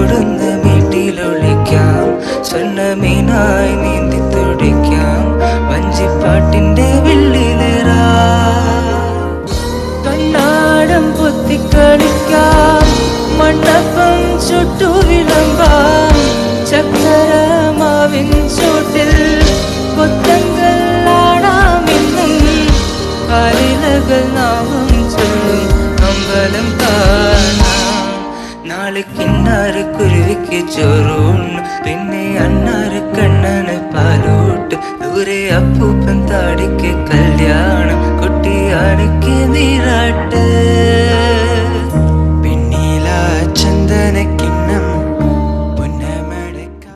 കൊടുന്ന് വീട്ടിലൊളിക്കാം, സ്വർണ്ണമീനായി നീന്തി തുടിക്കാം, വഞ്ചിപ്പാട്ടിന്റെ വെള്ളിലേറാ. കണ്ണാടം പൊത്തിക്കളിക്കാം, മണ്ഡപം ചുട്ടു വിളമ്പാം, ചക്കരമാവിൻ ചൂട്ടിൽ കൊത്തങ്കല്ലാടാമെന്നും കാലിലകൾ നാമം ചൊല്ലും അമ്പലം കാണാം. നാളെ കിന്നാറ് കുരുവിക്ക് ചോറൂണ്, പിന്നെ അണ്ണാറ് കണ്ണന് പാലൂട്ട്, ദൂരെ അപ്പൂപ്പൻ താടിക്ക് കല്യാണം.